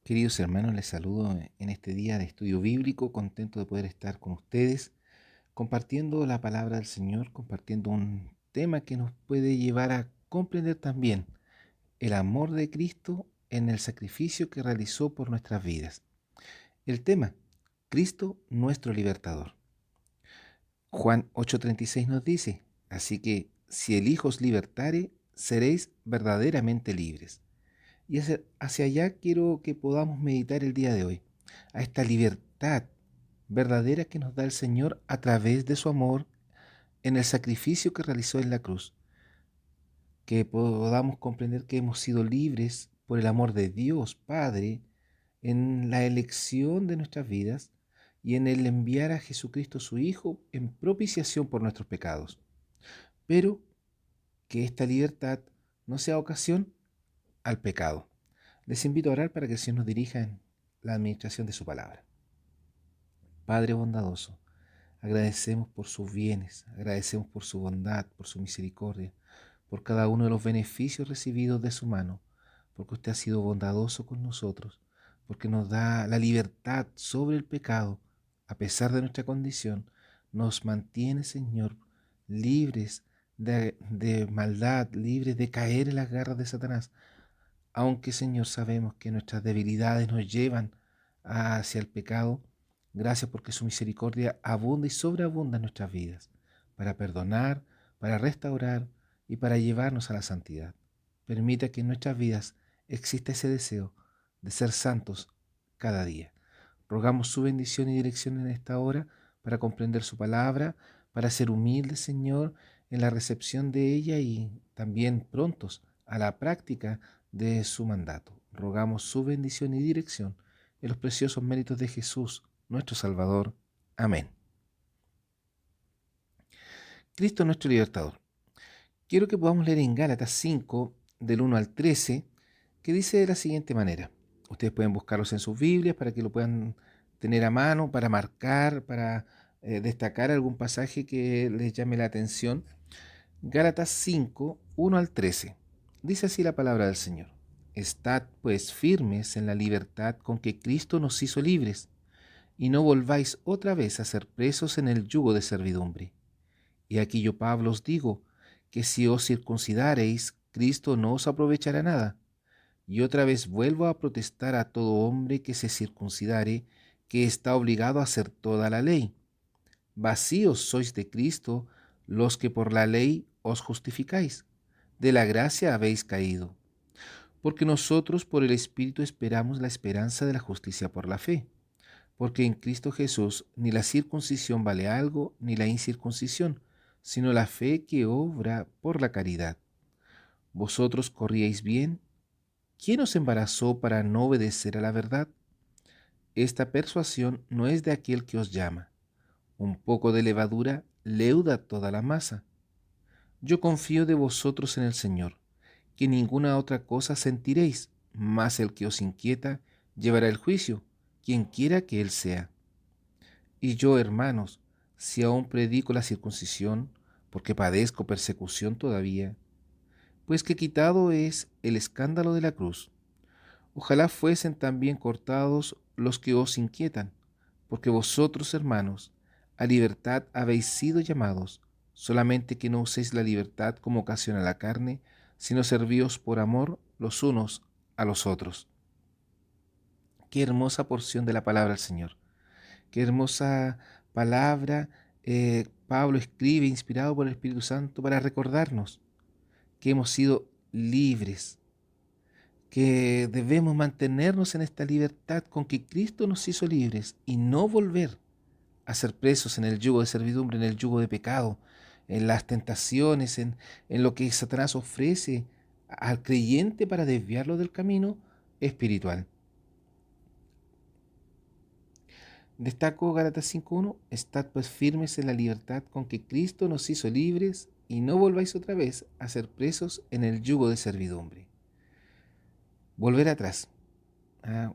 Queridos hermanos, les saludo en este día de estudio bíblico, contento de poder estar con ustedes, compartiendo la palabra del Señor, compartiendo un tema que nos puede llevar a comprender también el amor de Cristo en el sacrificio que realizó por nuestras vidas. El tema, Cristo nuestro libertador. Juan 8:36 nos dice, así que si el Hijo os libertare, seréis verdaderamente libres. Y hacia allá quiero que podamos meditar el día de hoy, a esta libertad verdadera que nos da el Señor a través de su amor en el sacrificio que realizó en la cruz, que podamos comprender que hemos sido libres por el amor de Dios Padre en la elección de nuestras vidas y en el enviar a Jesucristo su Hijo en propiciación por nuestros pecados. Pero que esta libertad no sea ocasión al pecado. Les invito a orar para que el Señor nos dirija en la administración de su palabra. Padre bondadoso, agradecemos por sus bienes, agradecemos por su bondad, por su misericordia, por cada uno de los beneficios recibidos de su mano, porque usted ha sido bondadoso con nosotros, porque nos da la libertad sobre el pecado, a pesar de nuestra condición, nos mantiene, Señor, libres de maldad, libres de caer en las garras de Satanás, aunque, Señor, sabemos que nuestras debilidades nos llevan hacia el pecado. Gracias porque su misericordia abunda y sobreabunda en nuestras vidas, para perdonar, para restaurar y para llevarnos a la santidad. Permita que en nuestras vidas exista ese deseo de ser santos cada día. Rogamos su bendición y dirección en esta hora para comprender su palabra, para ser humildes, Señor, en la recepción de ella y también prontos a la práctica de su mandato. Rogamos su bendición y dirección en los preciosos méritos de Jesús, nuestro Salvador. Amén. Cristo nuestro libertador. Quiero que podamos leer en Gálatas 5, del 1 al 13, que dice de la siguiente manera. Ustedes pueden buscarlos en sus Biblias para que lo puedan tener a mano, para marcar, para destacar algún pasaje que les llame la atención. Gálatas 5, 1 al 13. Dice así la palabra del Señor. Estad pues firmes en la libertad con que Cristo nos hizo libres, y no volváis otra vez a ser presos en el yugo de servidumbre. Y aquí yo, Pablo, os digo que si os circuncidareis, Cristo no os aprovechará nada. Y otra vez vuelvo a protestar a todo hombre que se circuncidare, que está obligado a hacer toda la ley. Vacíos sois de Cristo los que por la ley os justificáis. De la gracia habéis caído. Porque nosotros por el Espíritu esperamos la esperanza de la justicia por la fe. Porque en Cristo Jesús ni la circuncisión vale algo, ni la incircuncisión, sino la fe que obra por la caridad. Vosotros corríais bien. ¿Quién os embarazó para no obedecer a la verdad? Esta persuasión no es de aquel que os llama. Un poco de levadura leuda toda la masa. Yo confío de vosotros en el Señor, que ninguna otra cosa sentiréis, mas el que os inquieta llevará el juicio, quien quiera que él sea. Y yo, hermanos, si aún predico la circuncisión, porque padezco persecución todavía, pues que quitado es el escándalo de la cruz. Ojalá fuesen también cortados los que os inquietan, porque vosotros, hermanos, a libertad habéis sido llamados, solamente que no uséis la libertad como ocasión a la carne, sino servíos por amor los unos a los otros. Qué hermosa porción de la palabra del Señor. Qué hermosa palabra Pablo escribe, inspirado por el Espíritu Santo, para recordarnos que hemos sido libres, que debemos mantenernos en esta libertad con que Cristo nos hizo libres y no volver a ser presos en el yugo de servidumbre, en el yugo de pecado, en las tentaciones, en lo que Satanás ofrece al creyente para desviarlo del camino espiritual. Destaco Gálatas 5:1, estad pues firmes en la libertad con que Cristo nos hizo libres y no volváis otra vez a ser presos en el yugo de servidumbre. Volver atrás. Ah,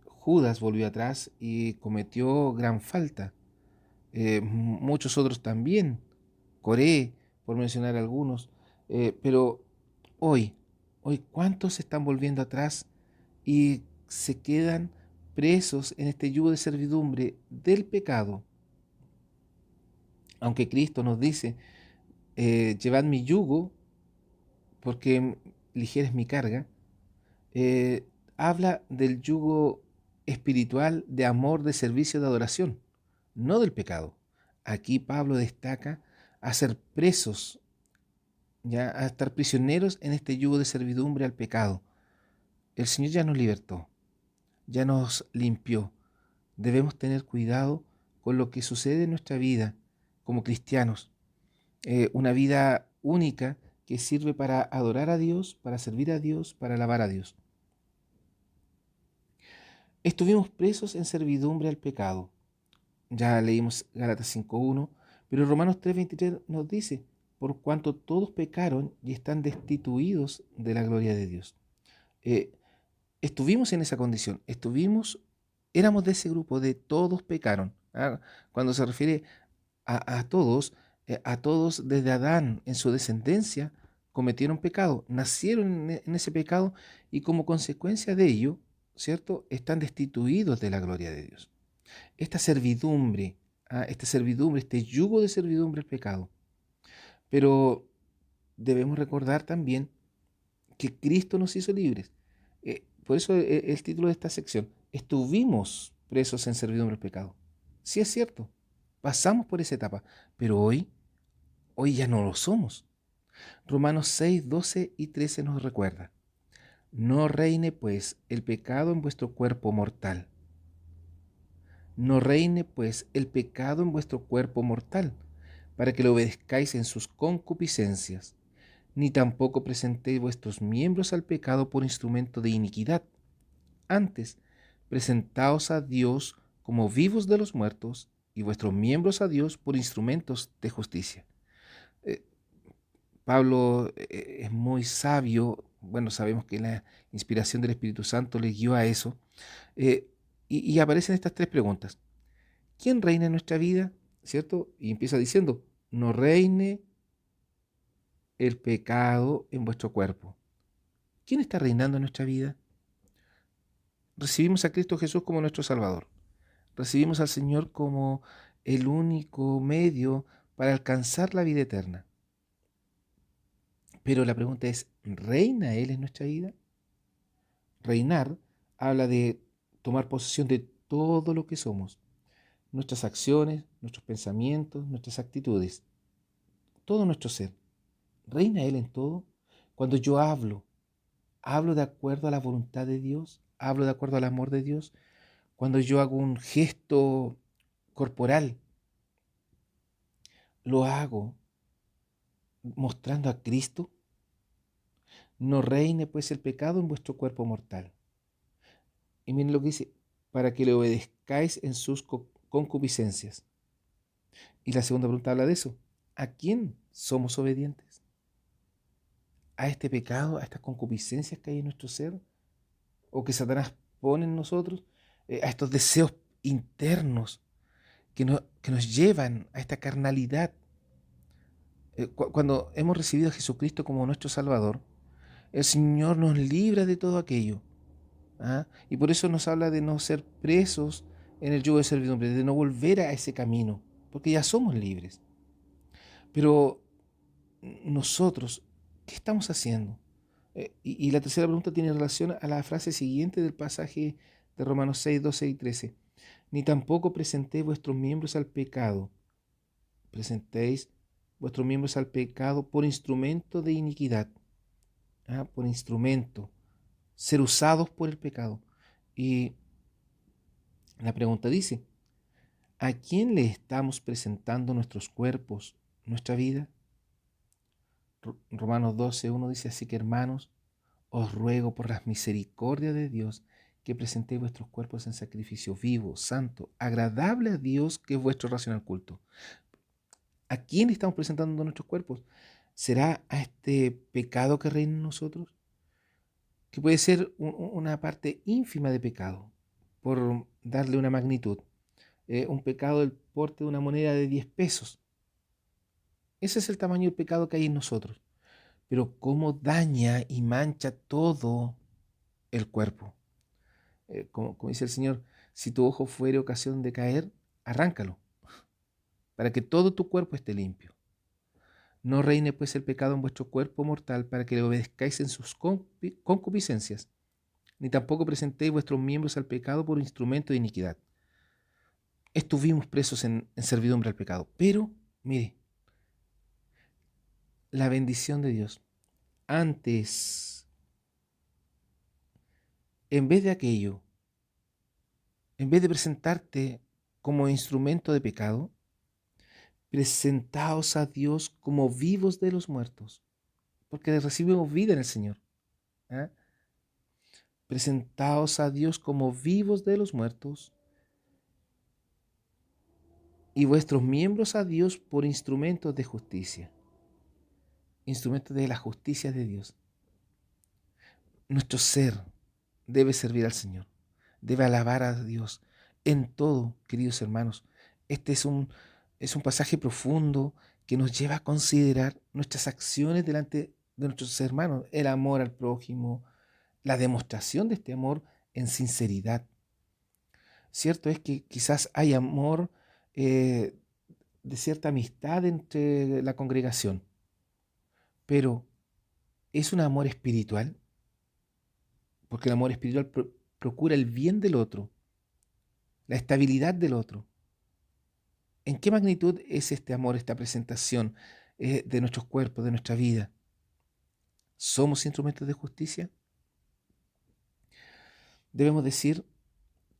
Judas volvió atrás y cometió gran falta. Muchos otros también. Coré, por mencionar algunos. Pero hoy, ¿cuántos están volviendo atrás y se quedan presos en este yugo de servidumbre del pecado. Aunque Cristo nos dice, llevad mi yugo porque ligera es mi carga, eh, habla del yugo espiritual de amor, de servicio, de adoración, no del pecado. Aquí Pablo destaca a ser presos, ya a estar prisioneros en este yugo de servidumbre al pecado. El Señor ya nos libertó, ya nos limpió. Debemos tener cuidado con lo que sucede en nuestra vida como cristianos. Una vida única que sirve para adorar a Dios, para servir a Dios, para alabar a Dios. Estuvimos presos en servidumbre al pecado. Ya leímos Gálatas 5:1, pero Romanos 3:23 nos dice, por cuanto todos pecaron y están destituidos de la gloria de Dios. Eh, Estuvimos en esa condición, éramos de ese grupo de todos pecaron. ¿Ah? Cuando se refiere a todos desde Adán en su descendencia cometieron pecado, nacieron en ese pecado y como consecuencia de ello, ¿cierto? Están destituidos de la gloria de Dios. Esta servidumbre, este yugo de servidumbre al pecado. Pero debemos recordar también que Cristo nos hizo libres. Por eso el título de esta sección, estuvimos presos en servidumbre al pecado. Sí es cierto, pasamos por esa etapa, pero hoy ya no lo somos. Romanos 6:12 y 13 nos recuerda, no reine pues el pecado en vuestro cuerpo mortal. No reine pues el pecado en vuestro cuerpo mortal, para que lo obedezcáis en sus concupiscencias, ni tampoco presentéis vuestros miembros al pecado por instrumento de iniquidad. Antes, presentaos a Dios como vivos de los muertos, y vuestros miembros a Dios por instrumentos de justicia. Eh, Pablo es muy sabio, bueno, sabemos que la inspiración del Espíritu Santo le guió a eso, eh, y aparecen estas tres preguntas. ¿Quién reina en nuestra vida? ¿Cierto? Y empieza diciendo, no reine el pecado en vuestro cuerpo. ¿Quién está reinando en nuestra vida? Recibimos a Cristo Jesús como nuestro Salvador. Recibimos al Señor como el único medio para alcanzar la vida eterna. Pero la pregunta es, ¿reina Él en nuestra vida? Reinar habla de tomar posesión de todo lo que somos, nuestras acciones, nuestros pensamientos, nuestras actitudes, todo nuestro ser. ¿Reina Él en todo? Cuando yo hablo de acuerdo a la voluntad de Dios, hablo de acuerdo al amor de Dios. Cuando yo hago un gesto corporal, lo hago mostrando a Cristo. No reine pues el pecado en vuestro cuerpo mortal. Y miren lo que dice, para que le obedezcáis en sus concupiscencias. Y la segunda pregunta habla de eso. ¿A quién somos obedientes? ¿A este pecado, a estas concupiscencias que hay en nuestro ser? ¿O que Satanás pone en nosotros? A estos deseos internos que nos llevan a esta carnalidad. Cuando hemos recibido a Jesucristo como nuestro Salvador, el Señor nos libra de todo aquello. ¿Ah? Y por eso nos habla de no ser presos en el yugo de servidumbre, de no volver a ese camino, porque ya somos libres. Pero nosotros, ¿qué estamos haciendo? Y la tercera pregunta tiene relación a la frase siguiente del pasaje de Romanos 6:12 y 13. Ni tampoco presentéis vuestros miembros al pecado. Presentéis vuestros miembros al pecado por instrumento de iniquidad. ¿Ah? Por instrumento. Ser usados por el pecado. Y la pregunta dice, ¿a quién le estamos presentando nuestros cuerpos, nuestra vida? Romanos 12:1 dice, así que hermanos, os ruego por las misericordias de Dios que presentéis vuestros cuerpos en sacrificio vivo, santo, agradable a Dios, que es vuestro racional culto. ¿A quién estamos presentando nuestros cuerpos? ¿Será a este pecado que reina en nosotros? Que puede ser una parte ínfima de pecado, por darle una magnitud. Un pecado del porte de una moneda de 10 pesos. Ese es el tamaño del pecado que hay en nosotros. Pero cómo daña y mancha todo el cuerpo. como dice el Señor, si tu ojo fuere ocasión de caer, arráncalo, para que todo tu cuerpo esté limpio. No reine pues el pecado en vuestro cuerpo mortal para que le obedezcáis en sus concupiscencias, ni tampoco presentéis vuestros miembros al pecado por instrumento de iniquidad. Estuvimos presos en servidumbre al pecado. Pero, mire, la bendición de Dios, antes, en vez de aquello, en vez de presentarte como instrumento de pecado, presentaos a Dios como vivos de los muertos, porque recibimos vida en el Señor. ¿Ah? Presentaos a Dios como vivos de los muertos y vuestros miembros a Dios por instrumentos de justicia, instrumentos de la justicia de Dios. Nuestro ser debe servir al Señor, debe alabar a Dios en todo, queridos hermanos. Este es un pasaje profundo que nos lleva a considerar nuestras acciones delante de nuestros hermanos, el amor al prójimo, la demostración de este amor en sinceridad. Cierto es que quizás hay amor eh, de cierta amistad entre la congregación, pero ¿es un amor espiritual? Porque el amor espiritual procura el bien del otro, la estabilidad del otro. ¿En qué magnitud es este amor, esta presentación de nuestros cuerpos, de nuestra vida? ¿Somos instrumentos de justicia? Debemos decir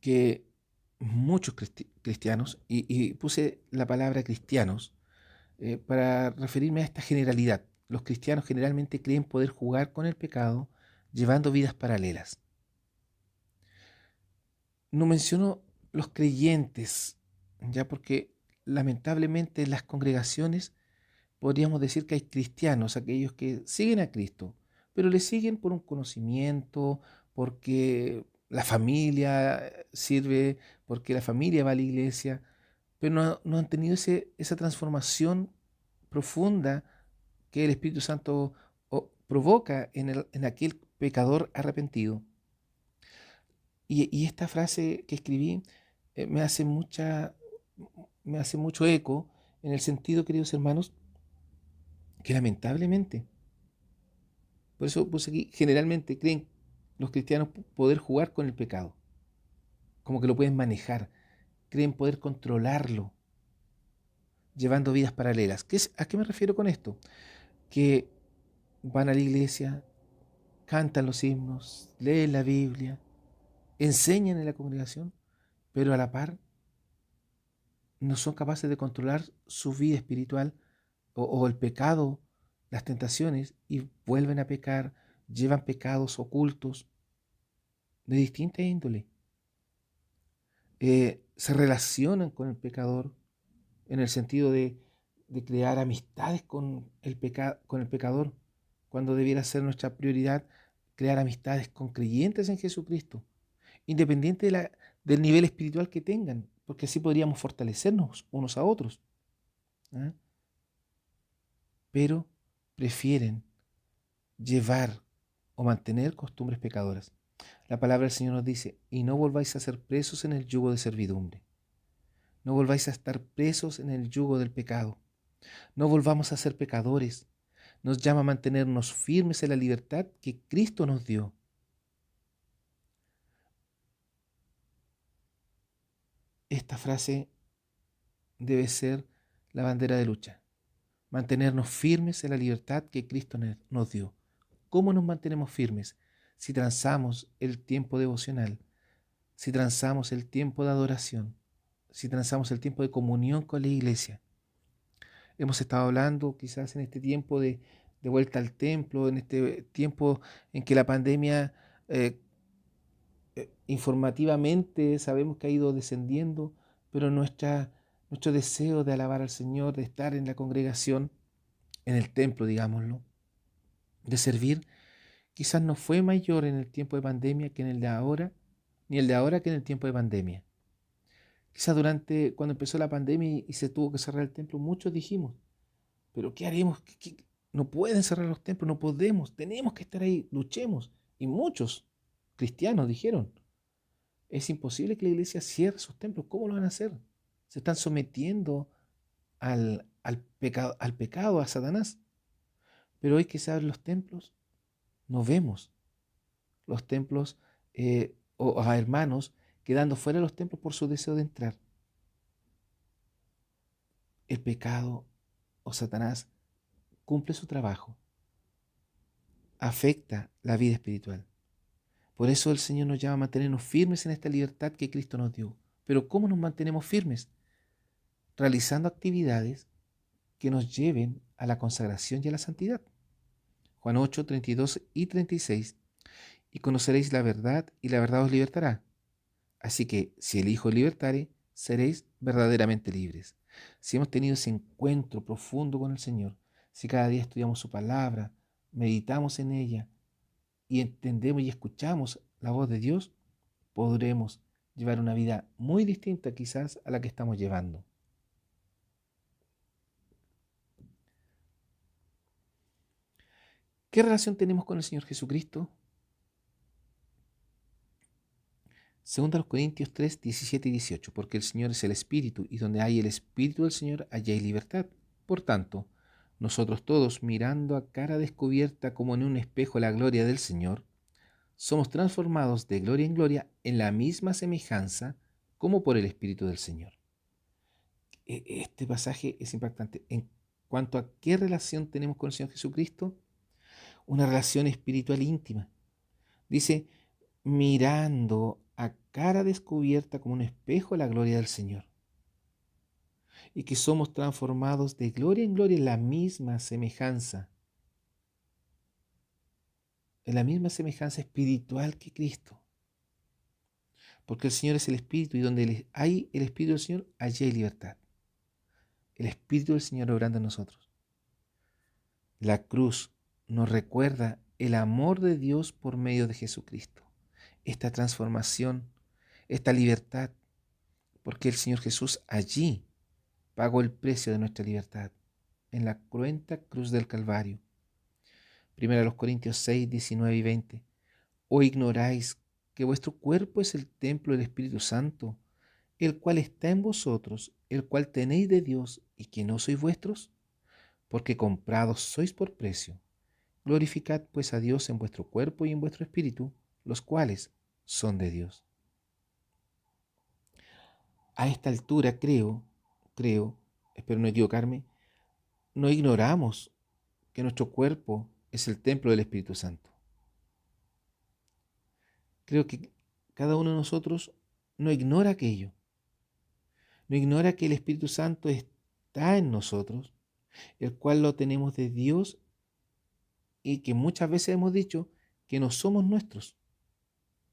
que muchos cristianos, y puse la palabra cristianos para referirme a esta generalidad. Los cristianos generalmente creen poder jugar con el pecado llevando vidas paralelas. No menciono los creyentes, ya porque lamentablemente en las congregaciones podríamos decir que hay cristianos, aquellos que siguen a Cristo, pero le siguen por un conocimiento, porque la familia sirve, porque la familia va a la iglesia, pero no han tenido esa transformación profunda que el Espíritu Santo provoca en aquel pecador arrepentido. Y esta frase que escribí eh, me hace mucha, me hace mucho eco en el sentido, queridos hermanos, que lamentablemente, por eso puse aquí, generalmente creen los cristianos poder jugar con el pecado, como que lo pueden manejar, creen poder controlarlo, llevando vidas paralelas. ¿A qué me refiero con esto? Que van a la iglesia, cantan los himnos, leen la Biblia, enseñan en la congregación, pero a la par no son capaces de controlar su vida espiritual o el pecado, las tentaciones, y vuelven a pecar, llevan pecados ocultos de distinta índole. Se relacionan con el pecador en el sentido de crear amistades con el pecador, cuando debiera ser nuestra prioridad crear amistades con creyentes en Jesucristo, independiente del nivel espiritual que tengan, porque así podríamos fortalecernos unos a otros. ¿Ah? Pero prefieren llevar o mantener costumbres pecadoras. La palabra del Señor nos dice, y no volváis a ser presos en el yugo de servidumbre. No volváis a estar presos en el yugo del pecado. No volvamos a ser pecadores. Nos llama a mantenernos firmes en la libertad que Cristo nos dio. Esta frase debe ser la bandera de lucha. Mantenernos firmes en la libertad que Cristo nos dio. ¿Cómo nos mantenemos firmes? Si transamos el tiempo devocional, si transamos el tiempo de adoración, si transamos el tiempo de comunión con la iglesia. Hemos estado hablando quizás en este tiempo de vuelta al templo, en este tiempo en que la pandemia eh, informativamente sabemos que ha ido descendiendo, pero nuestro deseo de alabar al Señor, de estar en la congregación, en el templo, digámoslo, de servir, quizás no fue mayor en el tiempo de pandemia que en el de ahora, ni el de ahora que en el tiempo de pandemia. Quizás cuando empezó la pandemia y se tuvo que cerrar el templo, muchos dijimos, pero ¿qué haremos? No pueden cerrar los templos, no podemos, tenemos que estar ahí, luchemos. Y muchos cristianos dijeron. Es imposible que la iglesia cierre sus templos. ¿Cómo lo van a hacer? Se están sometiendo al pecado, a Satanás. Pero hoy que se abren los templos, no vemos los templos o a hermanos quedando fuera de los templos por su deseo de entrar. El pecado o Satanás cumple su trabajo, afecta la vida espiritual. Por eso el Señor nos llama a mantenernos firmes en esta libertad que Cristo nos dio. Pero ¿cómo nos mantenemos firmes? Realizando actividades que nos lleven a la consagración y a la santidad. Juan 8, 32 y 36. Y conoceréis la verdad, y la verdad os libertará. Así que si el Hijo libertare, seréis verdaderamente libres. Si hemos tenido ese encuentro profundo con el Señor, si cada día estudiamos su palabra, meditamos en ella y entendemos y escuchamos la voz de Dios, podremos llevar una vida muy distinta quizás a la que estamos llevando. ¿Qué relación tenemos con el Señor Jesucristo? Segunda los Corintios 3, 17 y 18, porque el Señor es el Espíritu, y donde hay el Espíritu del Señor, allá hay libertad. Por tanto, nosotros todos, mirando a cara descubierta como en un espejo la gloria del Señor, somos transformados de gloria en gloria en la misma semejanza como por el Espíritu del Señor. Este pasaje es impactante. En cuanto a qué relación tenemos con el Señor Jesucristo, una relación espiritual íntima. Dice, mirando a cara descubierta como un espejo la gloria del Señor. Y que somos transformados de gloria en gloria en la misma semejanza. En la misma semejanza espiritual que Cristo. Porque el Señor es el Espíritu y donde hay el Espíritu del Señor, allí hay libertad. El Espíritu del Señor obrando en nosotros. La cruz nos recuerda el amor de Dios por medio de Jesucristo. Esta transformación, esta libertad, porque el Señor Jesús allí pagó el precio de nuestra libertad, en la cruenta cruz del Calvario. 1 Corintios 6, 19 y 20. ¿O ignoráis que vuestro cuerpo es el templo del Espíritu Santo, el cual está en vosotros, el cual tenéis de Dios y que no sois vuestros? Porque comprados sois por precio. Glorificad pues a Dios en vuestro cuerpo y en vuestro espíritu, los cuales son de Dios. A esta altura creo, espero no equivocarme, no ignoramos que nuestro cuerpo es el templo del Espíritu Santo. Creo que cada uno de nosotros no ignora aquello, no ignora que el Espíritu Santo está en nosotros, el cual lo tenemos de Dios y que muchas veces hemos dicho que no somos nuestros,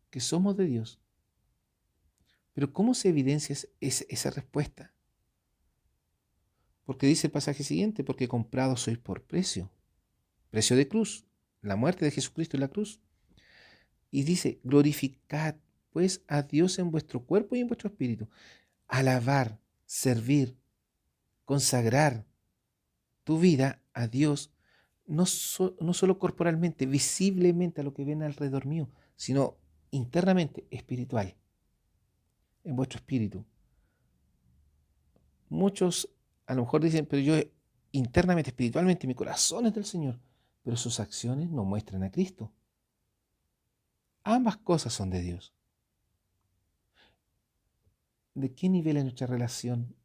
que somos de Dios. Pero ¿cómo se evidencia esa respuesta? Porque dice el pasaje siguiente, porque comprados sois por precio, precio de cruz, la muerte de Jesucristo en la cruz. Y dice, glorificad pues a Dios en vuestro cuerpo y en vuestro espíritu. Alabar, servir, consagrar tu vida a Dios, no solo corporalmente, visiblemente a lo que viene alrededor mío, sino internamente, espiritual, en vuestro espíritu. Muchos a lo mejor dicen, pero yo internamente, espiritualmente, mi corazón es del Señor, pero sus acciones no muestran a Cristo. Ambas cosas son de Dios. ¿De qué nivel es nuestra relación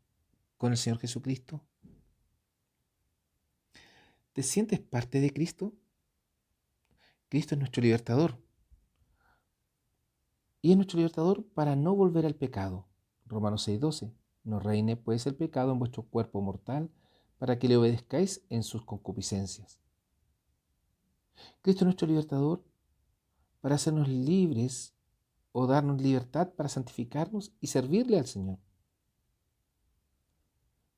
con el Señor Jesucristo? ¿Te sientes parte de Cristo? Cristo es nuestro libertador. Y es nuestro libertador para no volver al pecado. Romanos 6:12. No reine pues el pecado en vuestro cuerpo mortal, para que le obedezcáis en sus concupiscencias. Cristo es nuestro libertador para hacernos libres o darnos libertad para santificarnos y servirle al Señor.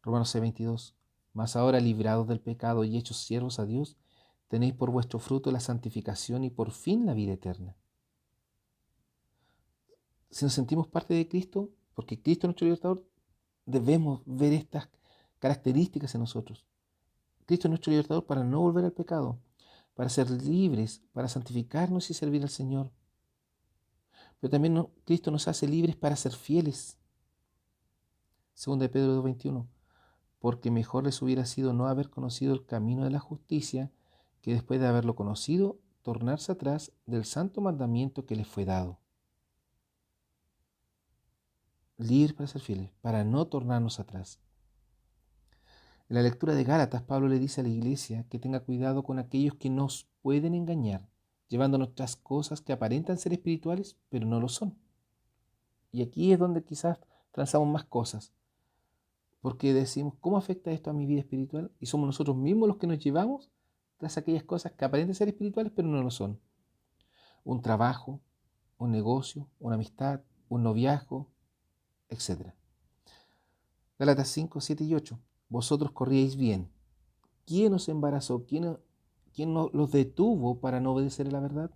Romanos 6:22. Mas ahora librados del pecado y hechos siervos a Dios, tenéis por vuestro fruto la santificación y por fin la vida eterna. Si nos sentimos parte de Cristo, porque Cristo es nuestro libertador, debemos ver estas características en nosotros. Cristo es nuestro libertador para no volver al pecado, para ser libres, para santificarnos y servir al Señor. Pero también Cristo nos hace libres para ser fieles. Segunda de Pedro 2:21. Porque mejor les hubiera sido no haber conocido el camino de la justicia, que después de haberlo conocido, tornarse atrás del santo mandamiento que les fue dado. Libres para ser fieles, para no tornarnos atrás. En la lectura de Gálatas, Pablo le dice a la iglesia que tenga cuidado con aquellos que nos pueden engañar, llevando nuestras cosas que aparentan ser espirituales, pero no lo son. Y aquí es donde quizás transamos más cosas, porque decimos, ¿cómo afecta esto a mi vida espiritual? Y somos nosotros mismos los que nos llevamos tras aquellas cosas que aparentan ser espirituales, pero no lo son. Un trabajo, un negocio, una amistad, un noviazgo, etc. Gálatas 5, 7 y 8. Vosotros corríais bien. ¿Quién os embarazó? ¿Quién los detuvo para no obedecer a la verdad?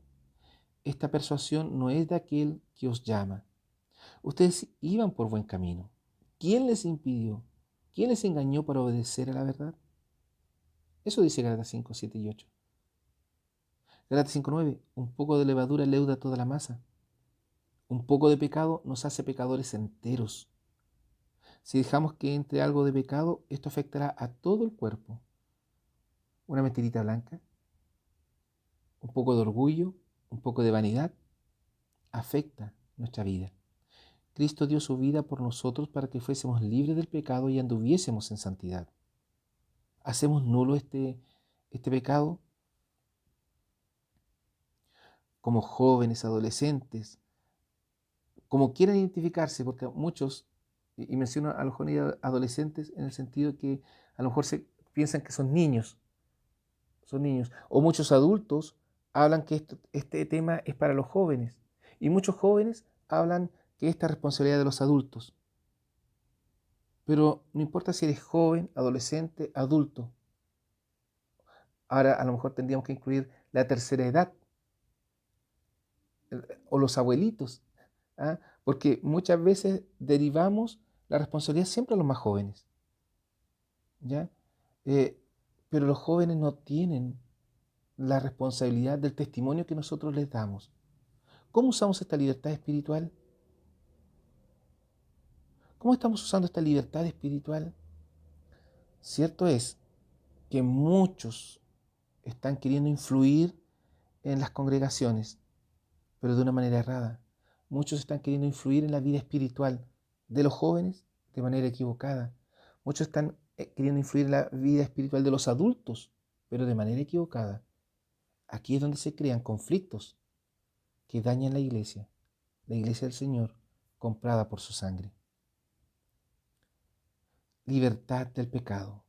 Esta persuasión no es de aquel que os llama. Ustedes iban por buen camino. ¿Quién les impidió? ¿Quién les engañó para obedecer a la verdad? Eso dice Gálatas 5, 7 y 8. Gálatas 5, 9. Un poco de levadura leuda toda la masa. Un poco de pecado nos hace pecadores enteros. Si dejamos que entre algo de pecado, esto afectará a todo el cuerpo. Una mentirita blanca, un poco de orgullo, un poco de vanidad, afecta nuestra vida. Cristo dio su vida por nosotros para que fuésemos libres del pecado y anduviésemos en santidad. ¿Hacemos nulo este pecado? Como jóvenes, adolescentes, como quieran identificarse, porque muchos, y menciono a los jóvenes y adolescentes en el sentido de que a lo mejor se piensan que son niños, o muchos adultos hablan que este tema es para los jóvenes, y muchos jóvenes hablan que esta es responsabilidad de los adultos. Pero no importa si eres joven, adolescente, adulto. Ahora a lo mejor tendríamos que incluir la tercera edad o los abuelitos, ¿ah? Porque muchas veces derivamos la responsabilidad siempre a los más jóvenes, ¿ya? Eh, pero los jóvenes no tienen la responsabilidad del testimonio que nosotros les damos. ¿Cómo usamos esta libertad espiritual? ¿Cómo estamos usando esta libertad espiritual? Cierto es que muchos están queriendo influir en las congregaciones, pero de una manera errada. Muchos están queriendo influir en la vida espiritual de los jóvenes de manera equivocada. Muchos están queriendo influir en la vida espiritual de los adultos, pero de manera equivocada. Aquí es donde se crean conflictos que dañan la iglesia del Señor, comprada por su sangre. Libertad del pecado.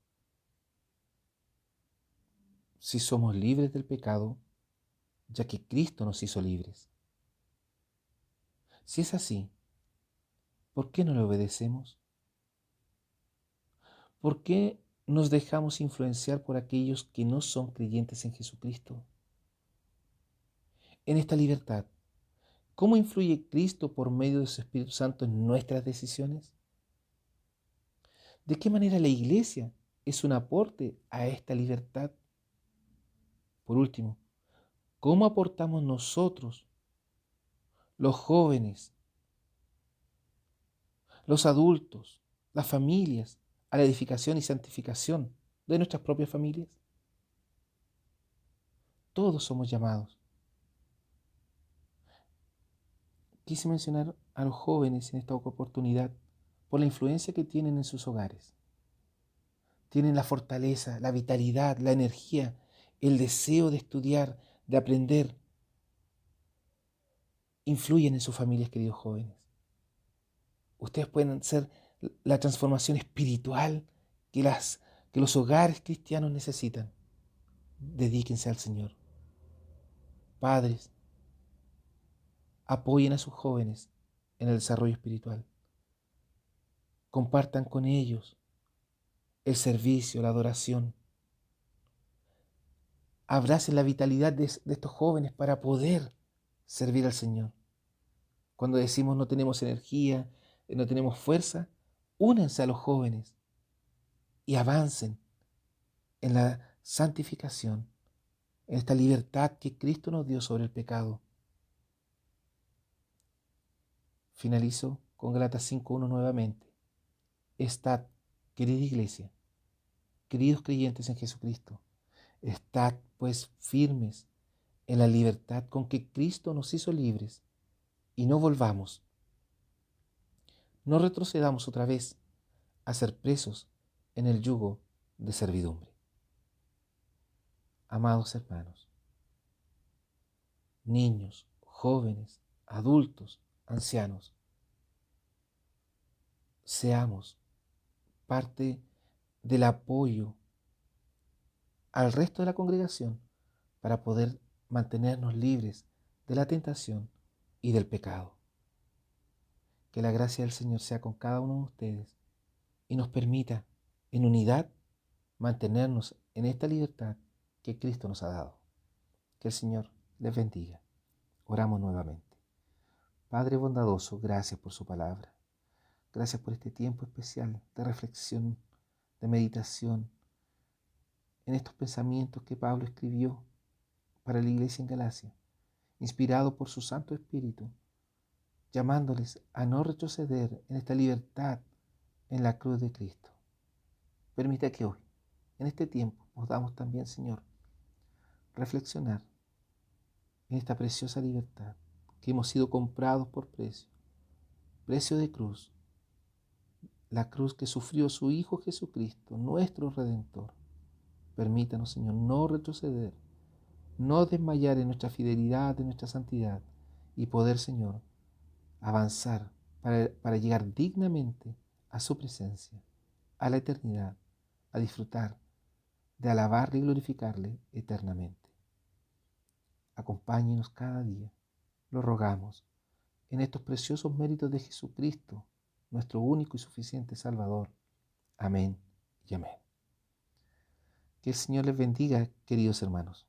Si somos libres del pecado, ya que Cristo nos hizo libres. Si es así, ¿por qué no le obedecemos? ¿Por qué nos dejamos influenciar por aquellos que no son creyentes en Jesucristo? En esta libertad, ¿cómo influye Cristo por medio de su Espíritu Santo en nuestras decisiones? ¿De qué manera la iglesia es un aporte a esta libertad? Por último, ¿cómo aportamos nosotros, los jóvenes, los adultos, las familias, a la edificación y santificación de nuestras propias familias? Todos somos llamados. Quise mencionar a los jóvenes en esta oportunidad por la influencia que tienen en sus hogares. Tienen la fortaleza, la vitalidad, la energía, el deseo de estudiar, de aprender. Influyen en sus familias, queridos jóvenes. Ustedes pueden ser la transformación espiritual que los hogares cristianos necesitan. Dedíquense al Señor. Padres, apoyen a sus jóvenes en el desarrollo espiritual. Compartan con ellos el servicio, la adoración. Abracen la vitalidad de estos jóvenes para poder servir al Señor. Cuando decimos no tenemos energía, no tenemos fuerza, únanse a los jóvenes y avancen en la santificación, en esta libertad que Cristo nos dio sobre el pecado. Finalizo con Gálatas 5:1 nuevamente. Estad, querida iglesia, queridos creyentes en Jesucristo, estad pues firmes en la libertad con que Cristo nos hizo libres y no volvamos, no retrocedamos otra vez a ser presos en el yugo de servidumbre. Amados hermanos, niños, jóvenes, adultos, ancianos, seamos parte del apoyo al resto de la congregación para poder mantenernos libres de la tentación y del pecado. Que la gracia del Señor sea con cada uno de ustedes y nos permita en unidad mantenernos en esta libertad que Cristo nos ha dado. Que el Señor les bendiga. Oramos nuevamente. Padre bondadoso, gracias por su palabra. Gracias por este tiempo especial de reflexión, de meditación en estos pensamientos que Pablo escribió para la iglesia en Galacia, inspirado por su Santo Espíritu, llamándoles a no retroceder en esta libertad en la cruz de Cristo. Permita que hoy, en este tiempo, podamos también, Señor, reflexionar en esta preciosa libertad, que hemos sido comprados por precio de cruz, la cruz que sufrió su Hijo Jesucristo, nuestro Redentor. Permítanos, Señor, no retroceder, no desmayar en nuestra fidelidad, en nuestra santidad, y poder, Señor, avanzar para llegar dignamente a su presencia, a la eternidad, a disfrutar de alabarle y glorificarle eternamente. Acompáñenos cada día, lo rogamos, en estos preciosos méritos de Jesucristo, nuestro único y suficiente Salvador. Amén y amén. Que el Señor les bendiga, queridos hermanos.